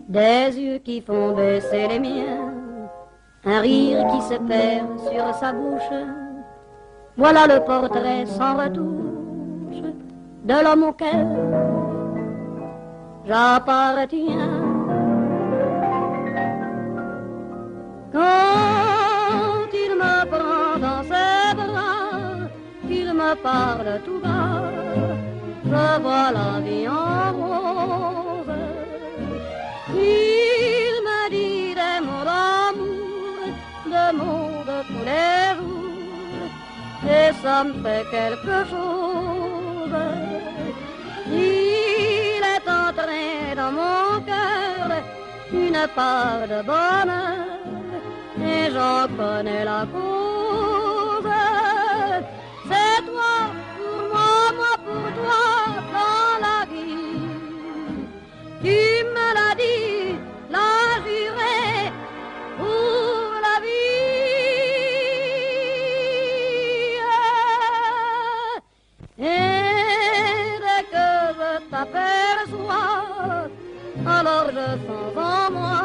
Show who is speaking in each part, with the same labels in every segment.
Speaker 1: Des yeux qui font baisser les miens, un rire qui se perd sur sa bouche. Voilà le portrait sans retouche de l'homme auquel j'appartiens. Quand il me prend dans ses bras, qu'il me parle tout bas, je vois la vie en rose. Il me dit des mots d'amour, des mots de tous les jours, et ça me fait quelque chose. Il est entré dans mon cœur une part de bonheur, et j'en connais la cause. C'est toi pour moi, moi pour toi dans la vie. Tu me l'as dit, l'as juré pour la vie. Et dès que je t'aperçois, alors je sens en moi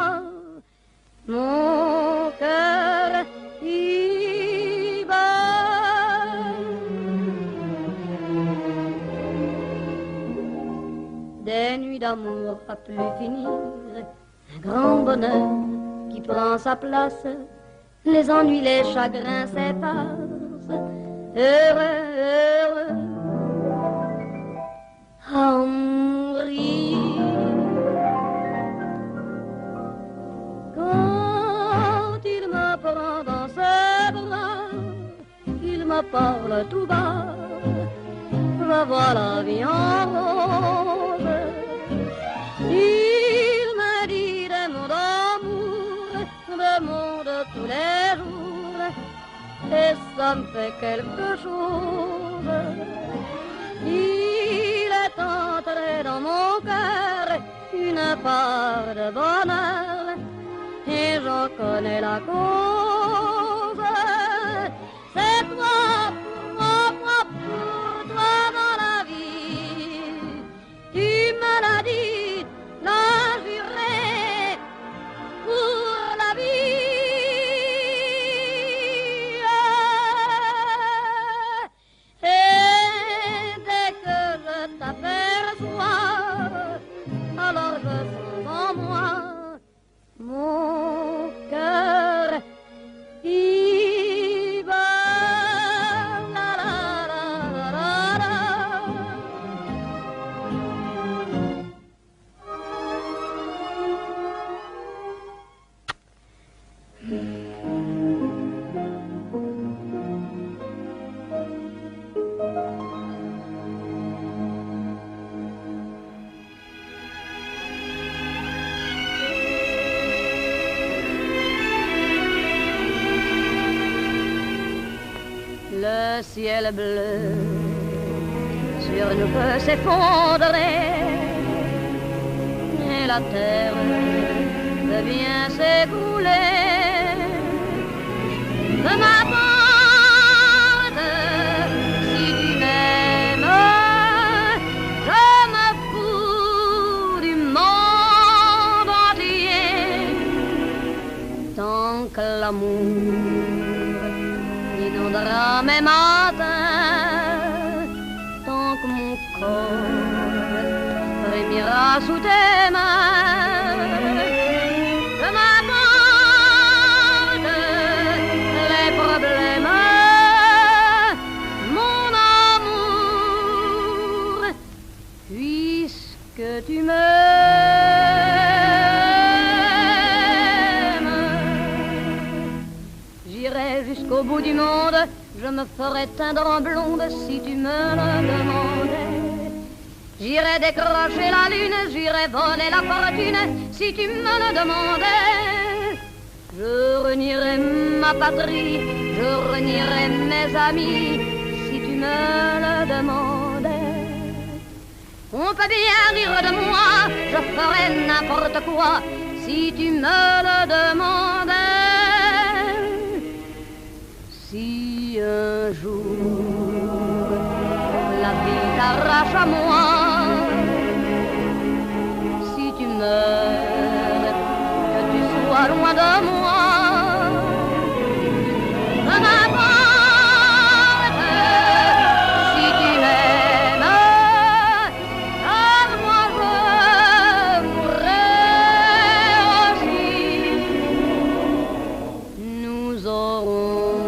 Speaker 1: mon cœur qui bat. Des nuits d'amour à plus finir, un grand bonheur qui prend sa place, les ennuis, les chagrins s'effacent, heureux, heureux, à en mourir. Quand il me prend dans ses bras, il me parle tout bas, je vois la vie en rose. Il me dit des mots d'amour, des mots de tous les jours, et ça me fait quelque chose. Il est entré dans mon cœur une part de bonheur, et j'en connais la cause. C'est toi pour moi, moi pour toi dans la vie. Tu me l'as dit, l'as juré pour la vie. Et dès que je t'aperçois, alors je sens en moi mon cœur qui bat. La, la, la, la, la. Le ciel bleu sur nous peut s'effondrer, et la terre devient s'écouler. De ma part, si tu m'aimes, je me fous du monde entier, tant que l'amour inondera mes matins, tant que mon corps frémira sous tes mains. Je m'apporte les problèmes, mon amour, puisque tu m'aimes. J'irai jusqu'au bout du monde, je me ferai teindre en blonde si tu me le demandais. J'irai décrocher la lune, j'irai voler la fortune si tu me le demandais. Je renierai ma patrie, je renierai mes amis si tu me le demandais. On peut bien rire de moi, je ferai n'importe quoi si tu me le demandais. Si un jour la vie t'arrache à moi, si tu meurs pas loin de moi. Peu m'importe si tu m'aimes, car moi je mourrai aussi. Nous aurons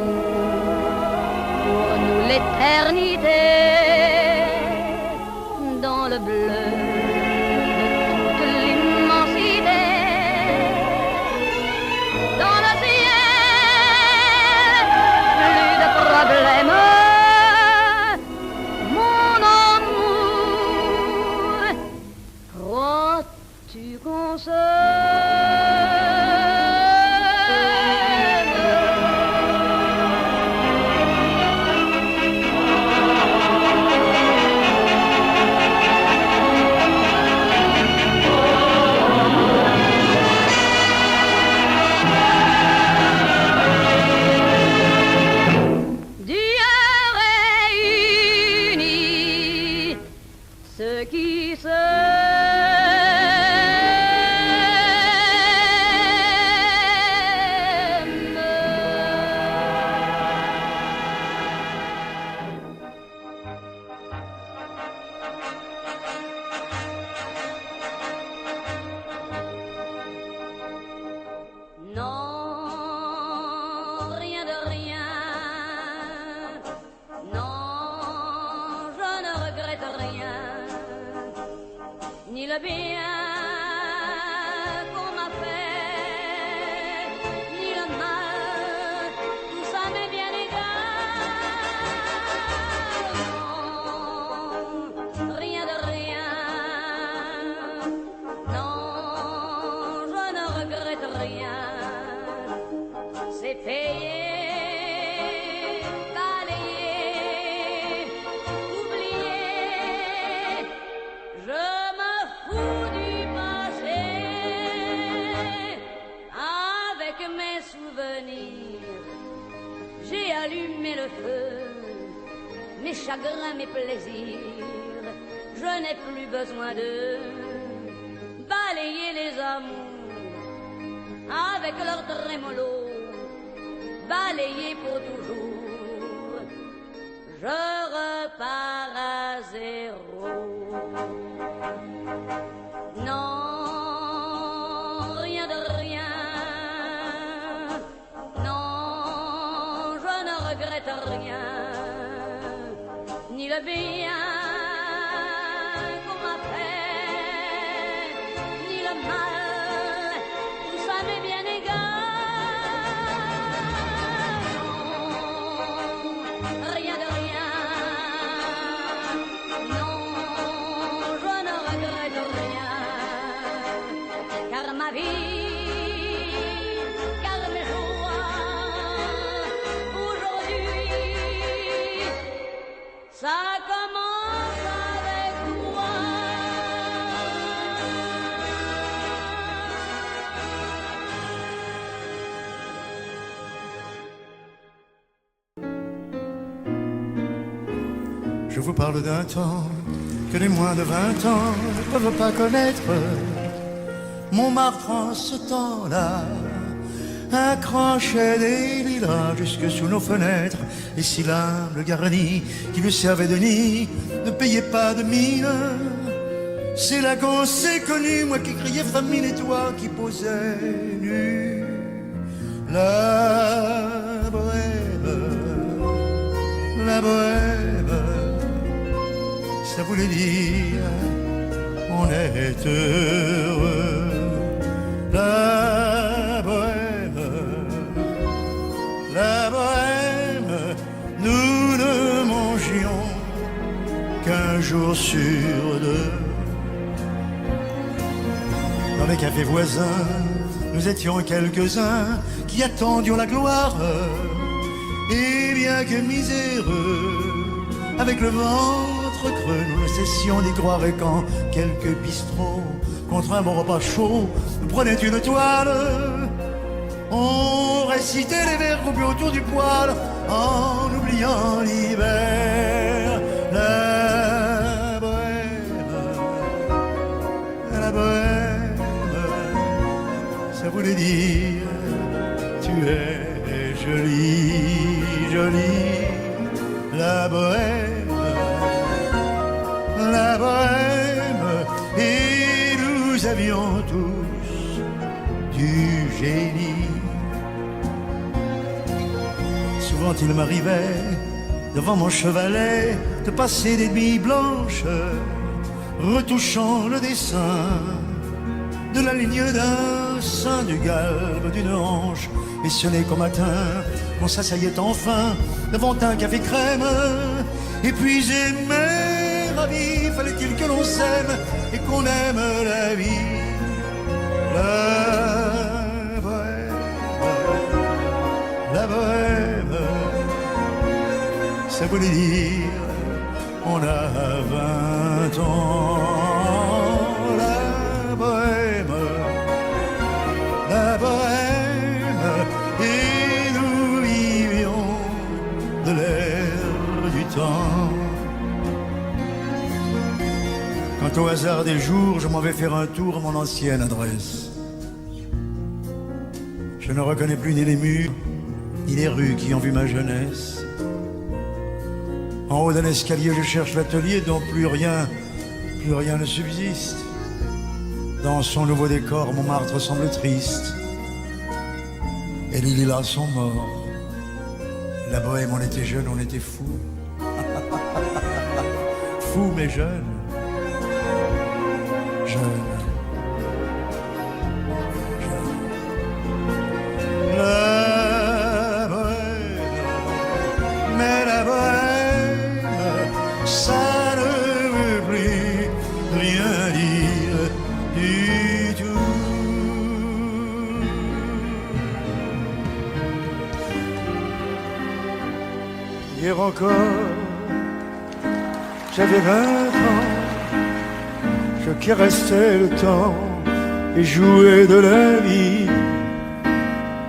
Speaker 1: pour nous l'éternité dans le bleu de toute l'immensité, dans le ciel, plus de problèmes, mon amour. Crois-tu qu'on ceux qui non, rien de rien. Non, je ne regrette rien, ni le bien qu'on m'a fait, ni le mal, tout ça m'est bien égal. Non, rien de rien. Non, je ne regrette rien. C'est payé, balayé, oublié. Je me fous du passé. Avec mes souvenirs, j'ai allumé le feu. Mes chagrins, mes plaisirs, je n'ai plus besoin de balayer les amours avec leur trémolo, balayer pour toujours. Je repars à zéro. Non, rien de rien. Non, je ne regrette rien, ni le bien qu'on m'a fait, ni le mal, tout ça m'est bien égal. Non, rien de rien. Non, je ne regrette rien, car ma vie, car mes joies, aujourd'hui, ça commence avec toi.
Speaker 2: Je vous parle d'un temps que les moins de 20 ans ne peuvent pas connaître. Montmartre en ce temps-là accrochait des lilas jusque sous nos fenêtres. Les syllabes garnies qui lui servaient de nid ne payaient pas de mine. C'est là qu'on s'est connus, moi qui criais famine et toi qui posais nu. La bohème, ça voulait dire on est heureux. La bohème, nous ne mangions qu'un jour sur deux. Dans les cafés voisins, nous étions quelques-uns qui attendions la gloire. Et bien que miséreux, avec le ventre creux, nous ne cessions d'y croire. Et quand quelques bistrots, contre un bon repas chaud, nous prenaient une toile, on récitait les vers groupés autour du poêle, en oubliant l'hiver. La bohème, ça voulait dire tu es jolie, jolie, la bohème, la bohème. Et nous avions tous du génie. Souvent il m'arrivait devant mon chevalet de passer des nuits blanches, retouchant le dessin de la ligne d'un sein, du galbe d'une hanche. Et ce n'est qu'au matin qu'on s'asseyait enfin devant un café crème, épuisé mais ravi. Fallait-il que l'on s'aime et qu'on aime la vie. La bohème, la bohème, ça voulait dire on a 20 ans. La bohème, la bohème, et nous vivions de l'air du temps. Quand au hasard des jours, je m'en vais faire un tour à mon ancienne adresse, je ne reconnais plus ni les murs, ni les rues qui ont vu ma jeunesse. En haut d'un escalier, je cherche l'atelier dont plus rien ne subsiste. Dans son nouveau décor, Montmartre semble triste. Et les lilas sont morts. La bohème, on était jeunes, on était fous. Fous mais jeunes. Jeunes. La bohème, mais la bohème, ça ne veut plus rien dire du tout. Hier encore, j'avais 20 ans, je caressais le temps et jouais de la vie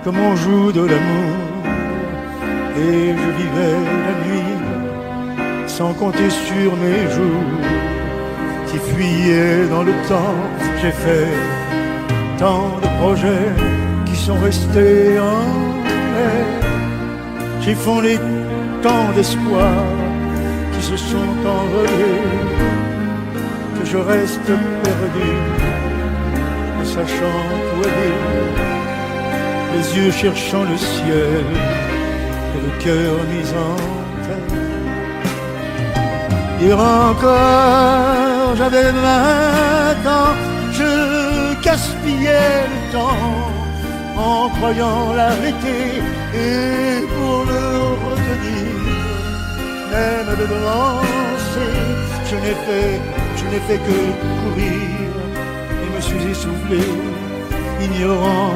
Speaker 2: comme on joue de l'amour. Et je vivais la nuit sans compter sur mes jours qui fuyaient dans le temps. J'ai fait tant de projets qui sont restés en l'air. J'ai fondé tant d'espoirs qui se sont envolés, que je reste perdu, ne sachant où aller, les yeux cherchant le ciel et le cœur mis en terre. Hier encore, j'avais 20 ans, je gaspillais le temps en croyant l'arrêter, et pour le retenir, même de le lancer, je n'ai fait que courir et me suis essoufflé, ignorant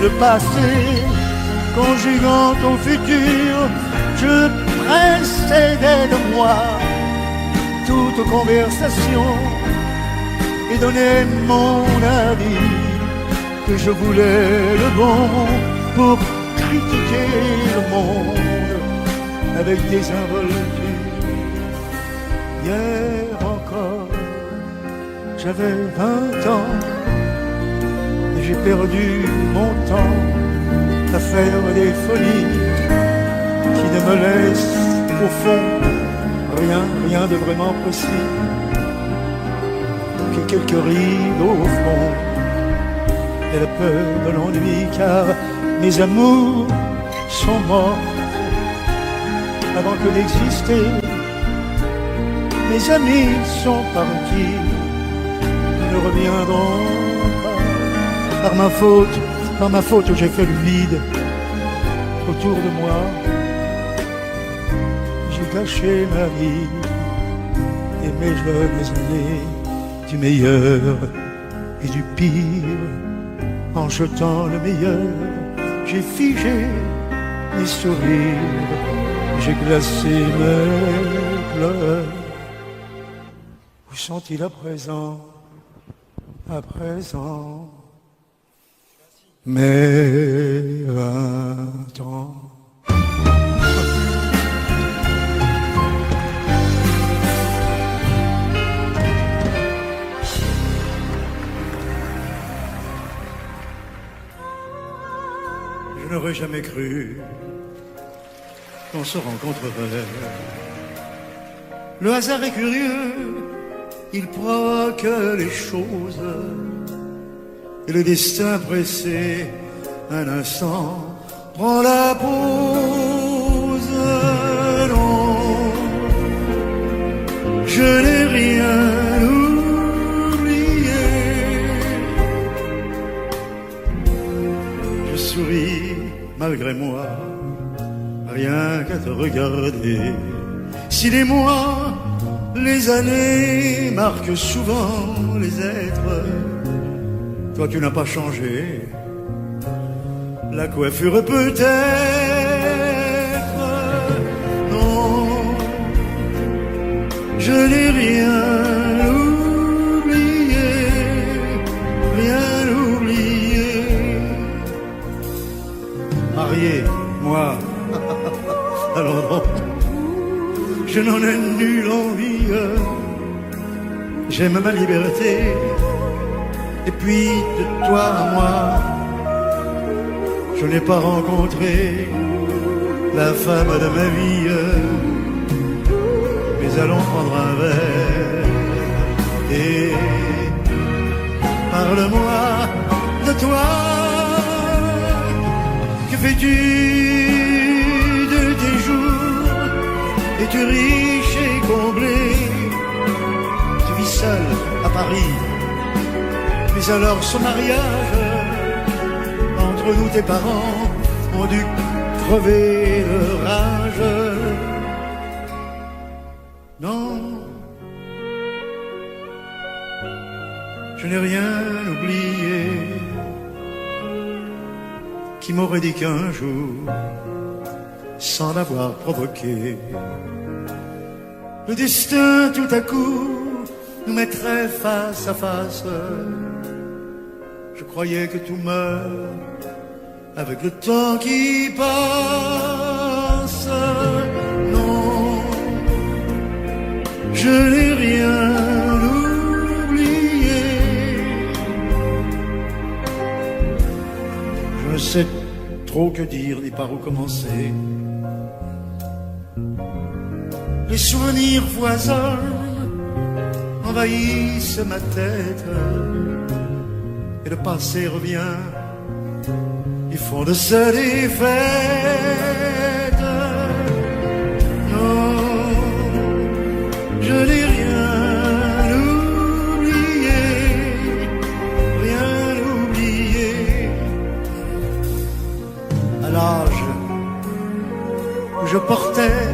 Speaker 2: le passé, conjuguant au futur. Je précédais de moi toute conversation et donnais mon avis, que je voulais le bon pour critiquer le monde avec désinvolture. Hier encore, j'avais 20 ans et j'ai perdu mon temps à faire des folies qui ne me laissent au fond rien de vraiment précis que quelques rides au front et la peur de l'ennui, car mes amours sont morts avant que d'exister. Mes amis sont partis, ne reviendront pas. Par ma faute, j'ai fait le vide autour de moi. J'ai gâché ma vie et mes jeunes années, du meilleur et du pire. En jetant le meilleur, j'ai figé mes sourires, j'ai glacé mes pleurs. Où sont-ils à présent, mes 20 ans? n'aurais jamais cru qu'on se rencontrerait. Le hasard est curieux, il provoque les choses. Et le destin pressé, un instant, prend la pause. Non, je n'ai rien oublié. Je souris malgré moi, rien qu'à te regarder. Si les mois, les années marquent souvent les êtres, toi tu n'as pas changé. La coiffure peut-être, non, je n'ai rien oublié, rien oublié. Marié, moi, alors non, je n'en ai nulle envie. J'aime ma liberté, et puis de toi à moi, je n'ai pas rencontré la femme de ma vie. Mais allons prendre un verre et parle-moi de toi. Que fais-tu de tes jours? Es-tu riche et comblé? Tu vis seul à Paris, mais alors ce mariage, entre nous tes parents ont dû crever de rage. Non, je n'ai rien oublié. Qui m'aurait dit qu'un jour, sans l'avoir provoqué, le destin tout à coup nous mettrait face à face? Je croyais que tout meurt avec le temps qui passe. Non, je n'ai rien oublié. Je ne sais trop que dire ni par où commencer. Les souvenirs foisonnent, envahissent ma tête, et le passé revient. Ils font de ça des fêtes. Non, je n'ai rien oublié, rien oublié. À l'âge où je portais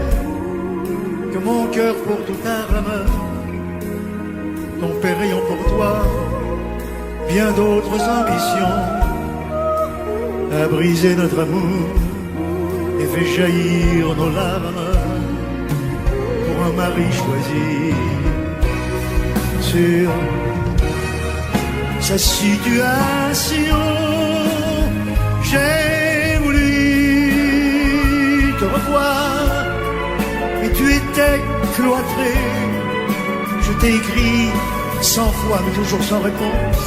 Speaker 2: que mon cœur pour toute âme, ton père ayant pour toi bien d'autres ambitions, a brisé notre amour et fait jaillir nos larmes pour un mari choisi. Sur sa situation, j'ai voulu te revoir, et tu étais cloîtré. Je t'ai écrit 100 fois, mais toujours sans réponse.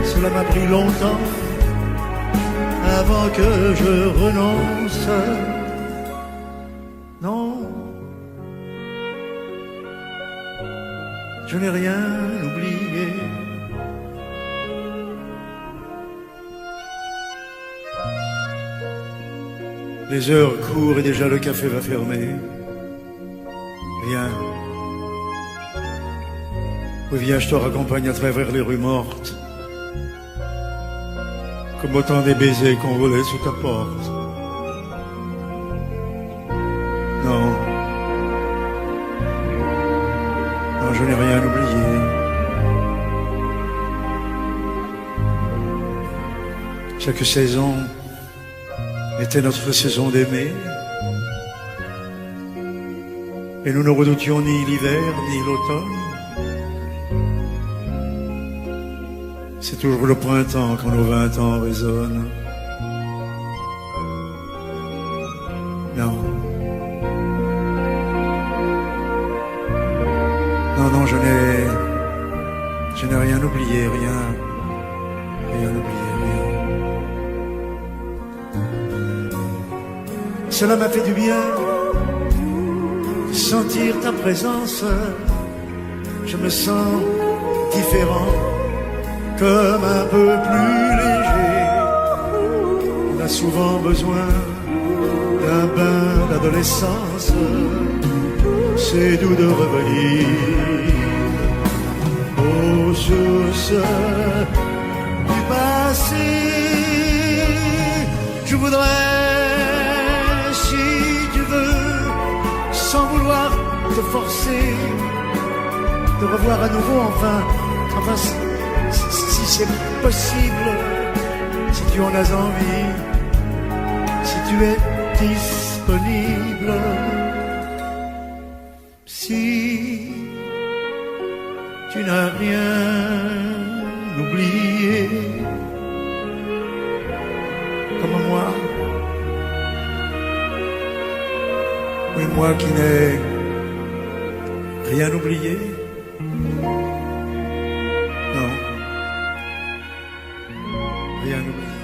Speaker 2: Cela m'a pris longtemps avant que je renonce. Non, je n'ai rien oublié. Les heures courent et déjà le café va fermer. Viens. Oui, viens, je te raccompagne à travers les rues mortes, comme autant des baisers qu'on volait sous ta porte. Non, non, je n'ai rien oublié. Chaque saison était notre saison d'aimer, et nous ne redoutions ni l'hiver ni l'automne. C'est toujours le printemps quand nos 20 ans résonnent. Non. Non, non, je n'ai rien oublié, rien oublié, rien. Cela m'a fait du bien de sentir ta présence. Je me sens différent, comme un peu plus léger. On a souvent besoin d'un bain d'adolescence. C'est doux de revenir aux sources du passé. Je voudrais, si tu veux, sans vouloir te forcer, te revoir à nouveau, enfin si c'est possible, si tu en as envie, si tu es disponible, si tu n'as rien oublié, comme moi, oui, moi qui n'ai rien oublié. Non, rien oublié.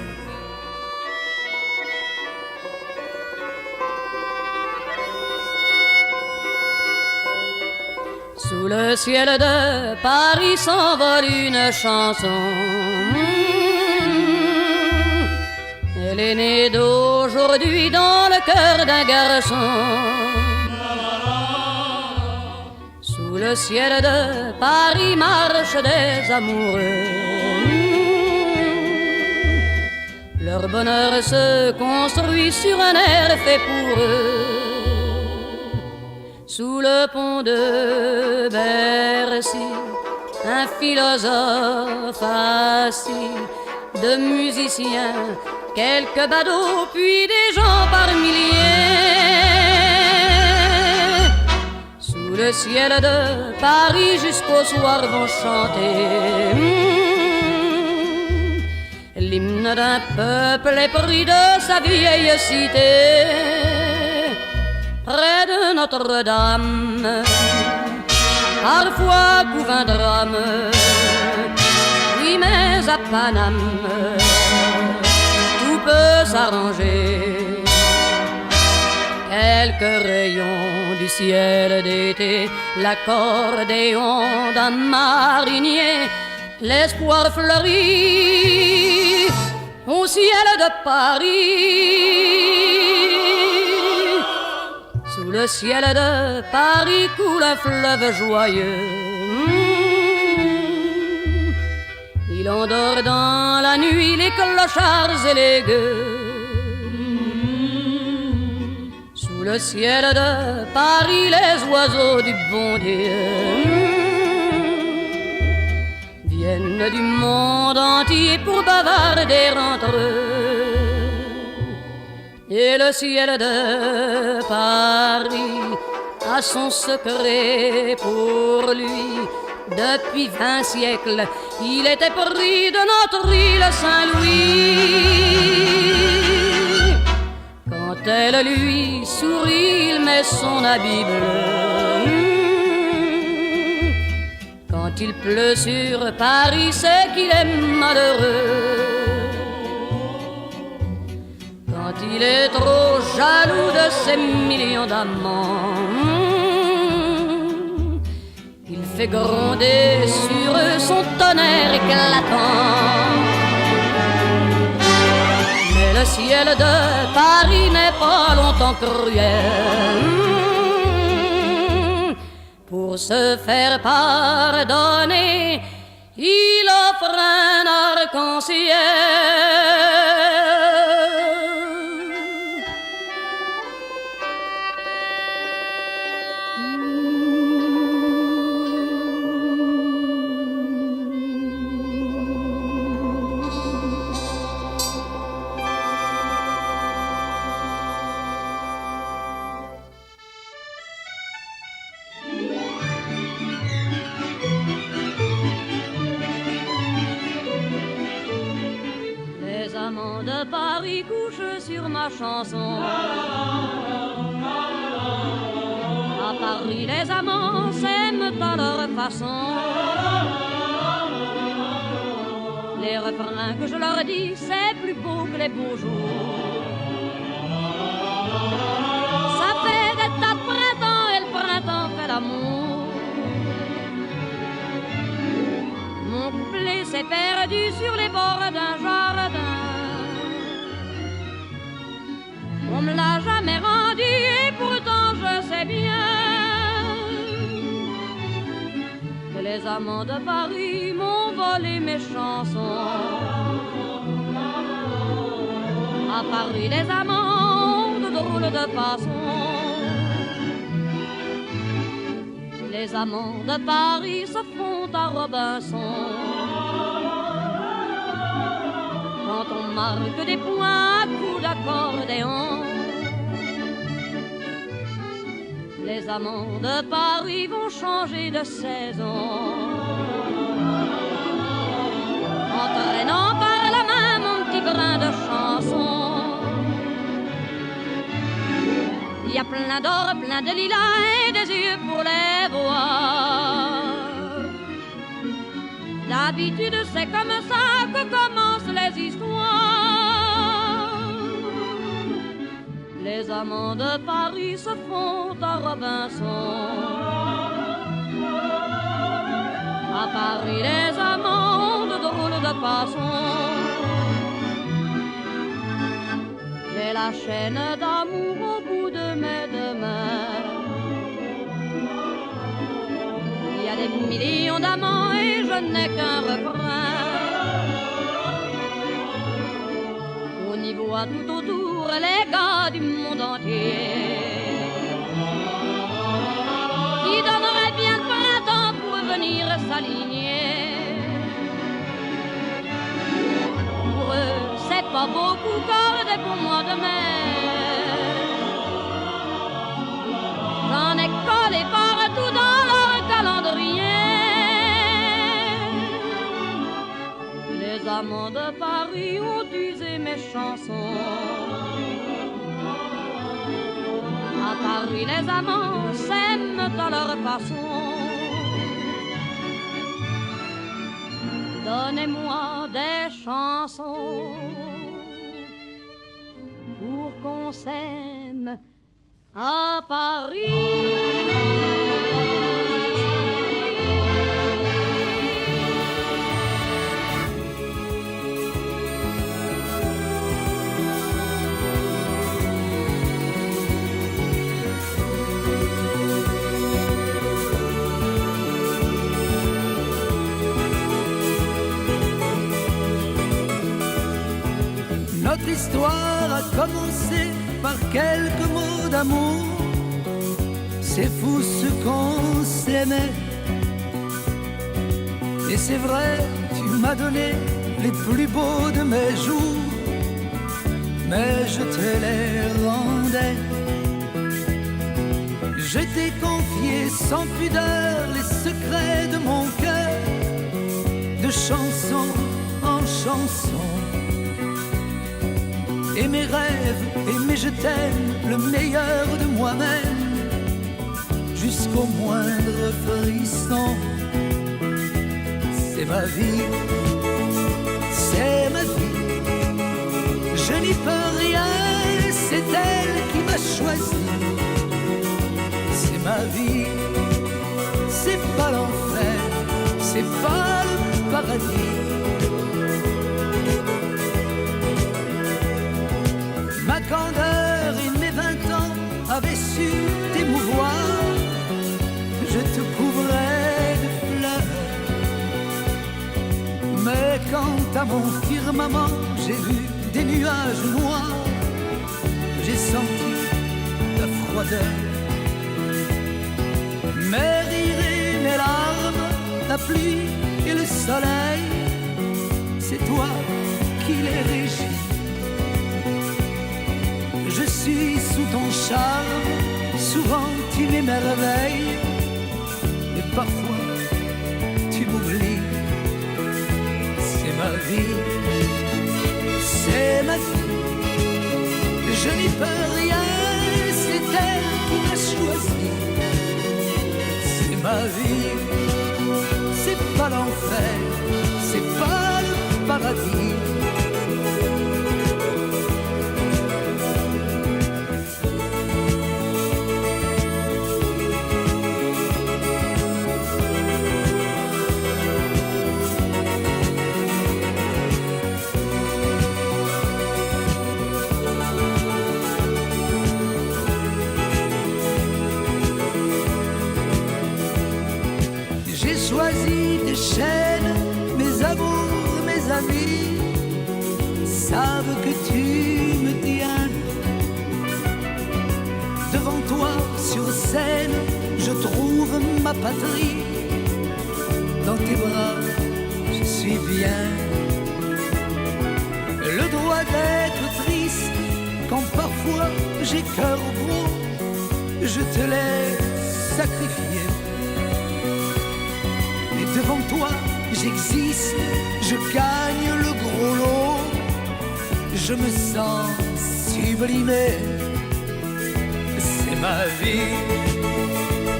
Speaker 1: Sous le ciel de Paris s'envole une chanson. Elle est née d'aujourd'hui dans le cœur d'un garçon. Sous le ciel de Paris marchent des amoureux. Leur bonheur se construit sur un air fait pour eux. Sous le pont de Bercy, un philosophe assis, de musiciens, quelques badauds, puis des gens par milliers. Sous le ciel de Paris jusqu'au soir vont chanter l'hymne d'un peuple épris de sa vieille cité. Près de Notre-Dame, parfois couvre un drame. Oui, mais à Paname, tout peut s'arranger. Quelques rayons du ciel d'été, l'accordéon d'un marinier, l'espoir fleurit au ciel de Paris. Sous le ciel de Paris coule un fleuve joyeux. Il endort dans la nuit les clochards et les gueux. Sous le ciel de Paris les oiseaux du bon Dieu viennent du monde entier pour bavarder entre eux. Et le ciel de Paris a son secret pour lui. Depuis 20 siècles, il était pris de notre île Saint-Louis. Quand elle lui sourit, il met son habit bleu. Quand il pleut sur Paris, c'est qu'il est malheureux. Quand il est trop jaloux de ses millions d'amants, il fait gronder sur eux son tonnerre éclatant. Mais le ciel de Paris n'est pas longtemps cruel. Pour se faire pardonner, il offre un arc-en-ciel. De Paris couche sur ma chanson. À Paris les amants s'aiment à leur façon. Les refrains que je leur dis, c'est plus beau que les beaux jours. Ça fait des tas de printemps et le printemps fait l'amour. Mon couplet s'est perdu sur les bords d'un jardin. On me l'a jamais rendu et pourtant je sais bien que les amants de Paris m'ont volé mes chansons. À Paris les amants de drôles de façon. Les amants de Paris se font à Robinson. Quand on marque des points à coups d'accordéon. Les amants de Paris vont changer de saison. En traînant par la main mon petit brin de chanson. Il y a plein d'or, plein de lilas et des yeux pour les voir. D'habitude c'est comme ça que commencent les histoires. Les amants de Paris se font à Robinson. À Paris les amants de drôles de façon. J'ai la chaîne d'amour au bout de mes deux mains. Il y a des millions d'amants et je n'ai qu'un refrain. On y voit tout autour les gars du monde entier qui donneraient bien le printemps pour venir s'aligner. Pour eux, c'est pas beaucoup car des bons mois de mai. J'en ai collé partout dans leur calendrier. Les amants de Paris ont usé mes chansons. À Paris les amants s'aiment à leur façon. Donnez-moi des chansons pour qu'on s'aime à Paris.
Speaker 3: Notre histoire a commencé par quelques mots d'amour. C'est fou ce qu'on s'aimait. Et c'est vrai, tu m'as donné les plus beaux de mes jours, mais je te les rendais. Je t'ai confié sans pudeur les secrets de mon cœur, de chanson en chanson. Et mes rêves, et mes je t'aime, le meilleur de moi-même, jusqu'au moindre frisson. C'est ma vie, c'est ma vie. Je n'y peux rien, c'est elle qui m'a choisi. C'est ma vie, c'est pas l'enfer, c'est pas le paradis. Ma candeur et mes 20 ans avaient su t'émouvoir. Je te couvrais de fleurs. Mais quant à mon firmament, j'ai vu des nuages noirs. J'ai senti la froideur. Mes rires et mes larmes, la pluie et le soleil, c'est toi qui les régis. Je suis sous ton charme, souvent tu m'émerveilles, et parfois tu m'oublies. C'est ma vie, c'est ma vie. Je n'y peux rien, c'est elle qui m'a choisi. C'est ma vie, c'est pas l'enfer, c'est pas le paradis. amis savent que tu me tiens. Devant toi sur scène, je trouve ma patrie. Dans tes bras, je suis bien. Le droit d'être triste quand parfois j'ai cœur gros, je te l'ai sacrifié. Et devant toi, j'existe, je gagne le gros lot. Je me sens sublimé. C'est ma vie,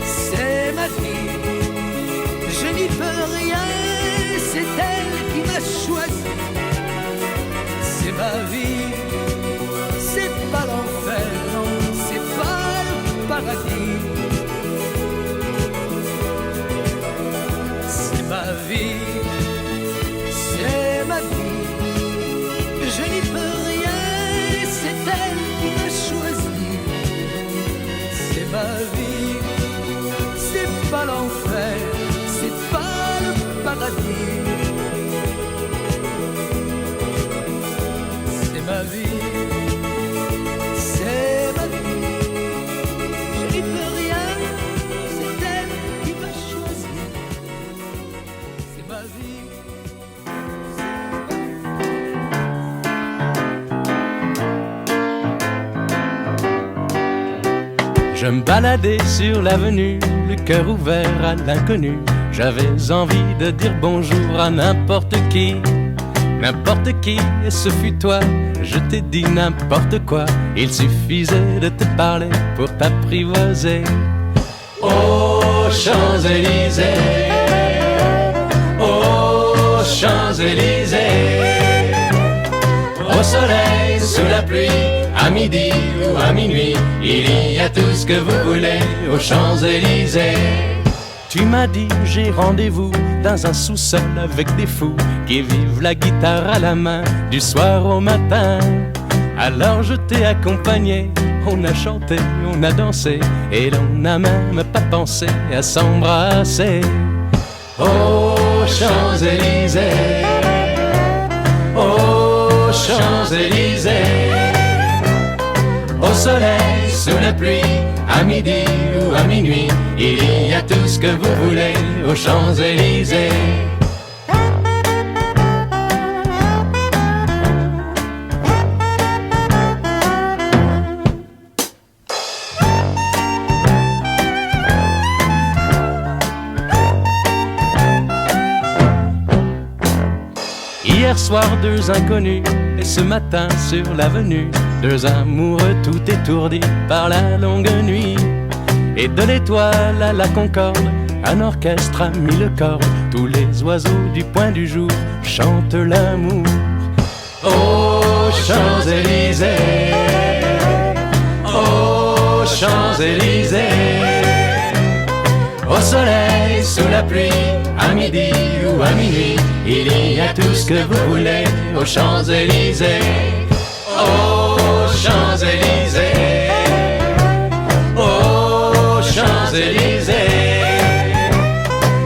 Speaker 3: c'est ma vie. Je n'y peux rien, c'est elle qui m'a choisi. C'est ma vie, c'est pas l'enfer, non, c'est pas le paradis. C'est ma vie, c'est ma vie. Je n'y peux rien, c'est elle qui m'a choisi. C'est ma vie, c'est pas l'enfer, c'est pas le paradis. C'est ma vie, c'est ma vie. Je n'y peux rien, c'est elle qui m'a choisi. C'est ma vie.
Speaker 4: Je me baladais sur l'avenue, le cœur ouvert à l'inconnu. J'avais envie de dire bonjour à n'importe qui, et ce fut toi. Je t'ai dit n'importe quoi, il suffisait de te parler pour t'apprivoiser. Aux Champs-Élysées, aux Champs-Élysées, au soleil, sous la pluie, à midi ou à minuit, il y a tout ce que vous voulez aux Champs-Élysées. Tu m'as dit j'ai rendez-vous dans un sous-sol avec des fous qui vivent la guitare à la main du soir au matin. Alors je t'ai accompagné, on a chanté, on a dansé et l'on n'a même pas pensé à s'embrasser. Aux Champs-Élysées, aux Champs-Élysées, au soleil, sous la pluie, à midi ou à minuit, il y a tout ce que vous voulez aux Champs-Élysées. Hier soir, deux inconnus, et ce matin sur l'avenue, deux amoureux tout étourdis par la longue nuit. Et de l'étoile à la concorde, un orchestre a mis le corps. Tous les oiseaux du point du jour chantent l'amour. Aux Champs-Élysées, aux Champs-Élysées, au soleil, sous la pluie, à midi ou à minuit, il y a tout ce que vous voulez aux Champs-Élysées. Aux Champs-Élysées, aux Champs-Élysées,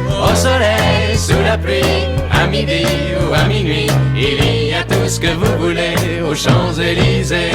Speaker 4: au soleil, sous la pluie, à midi ou à minuit, il y a tout ce que vous voulez aux Champs-Élysées.